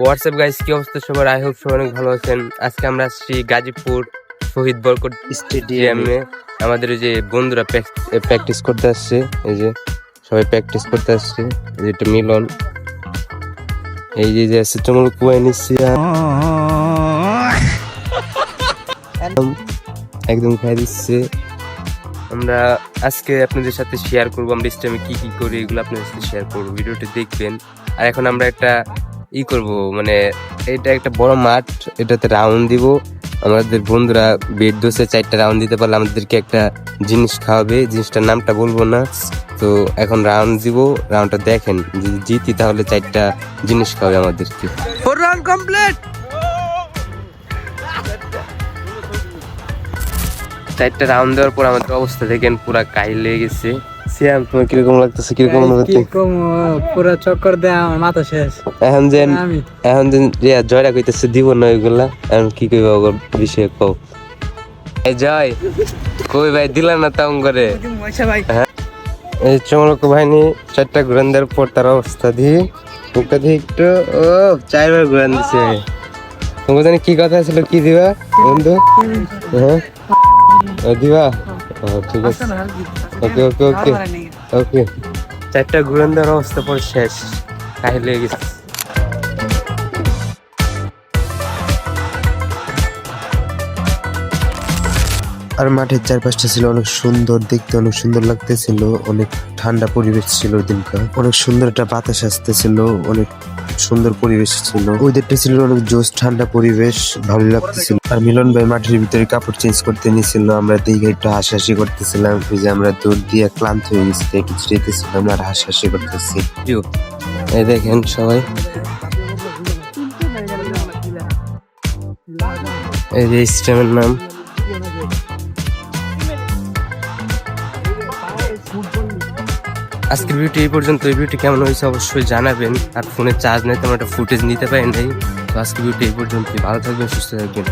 WhatsApp guys, কি অবস্থা সবার? আই হোপ সবাই অনেক ভালো আছেন। আজকে আমরা আসছি গাজীপুর শহীদ বরকত স্টেডিয়ামে। আমাদের ওই যে বন্ধুরা প্র্যাকটিস করতে আসছে, এই যে সবাই প্র্যাকটিস করতে আসছে। এই যে একটা মিলন, এই যে আছে চমল কুয়াই নিচ্ছি একদম খাই দিচ্ছে। আমরা আজকে আপনাদের সাথে শেয়ার করবো আমরা স্টেডিয়ামে কি কি করি, এগুলো আপনাদের সাথে শেয়ার করবো, ভিডিওটি দেখবেন। আর এখন আমরা একটা করব, মানে এটা একটা বড় মাঠ, এটাতে রাউন্ড দিব। আমাদের বন্ধুরা বেড দোষে 4টা রাউন্ড দিতে পারলে আমাদেরকে একটা জিনিস খাওয়াবে, জিনিসটার নামটা বলবো না। তো এখন রাউন্ড দিব, রাউন্ডটা দেখেন, যদি জিতি তাহলে 4টা জিনিস খাওয়াবে আমাদেরকে। 4 রাউন্ড কমপ্লিট। 4টা রাউন্ড দেওয়ার পর আমাদের অবস্থা দেখেন, পুরা কাহিল লেগে গেছে। সিয়াম, তোমার কিরকম লাগতেছে? কিরকম পুরো চক্কর দেয়, আমার মাথা শেষ। এখন যে জয়রা কইতেছে দিব না ওইগুলা, এখন কি কইবা ওর বিষয়ে কও। এই জয় কই ভাই, দিলা না তাও করে। হ্যাঁ, এই চমলক বাহিনী 4টা ঘুরান দেওয়ার পর তার অবস্থা দিয়ে মুখটা দিয়ে একটু 4বার ঘুরান দিছে। তোমার জানি কি কথা ছিল, কি দিবা বন্ধু? হ্যাঁ দিবা, ঠিক আছে, ওকে ওকে ওকে ওকে। 4টা ঘুরান দেওয়ার অবস্থা পর শেষ, কাহিল লেগে গেছে। আর মাঠের চারপাশটা ছিল অনেক সুন্দর, দেখতে অনেক সুন্দর লাগতেছিল, অনেক ঠান্ডা পরিবেশ ছিল ওই দিনকার, অনেক সুন্দর একটা বাতাস আসতেছিল, অনেক সুন্দর পরিবেশ ছিল। ওইদেরটা ছিল অনেক জোস, ঠান্ডা পরিবেশ, ভালো লাগতেছিল। আর মিলন ভাই মাঠের ভিতরে কাপড় চেঞ্জ করতে নিয়েছিল, আমরা দিকে একটু হাসাহাসি করতেছিলাম, ওই যে আমরা দৌড় দিয়ে ক্লান্ত হয়ে গেছি, একটু যেতেছিলাম আর হাসাহাসি করতেছি। এই দেখেন সবাই, এই যে স্টেডিয়ামের নাম। আজকের ভিডিওটি এই পর্যন্ত। এই ভিডিওটি কেমন হয়েছে অবশ্যই জানাবেন। আর ফোনে চার্জ নেই, তেমন একটা ফুটেজ নিতে পারেন নাই। তো আজকের ভিডিওটি এই পর্যন্ত। ভালো থাকবেন, সুস্থ থাকবেন।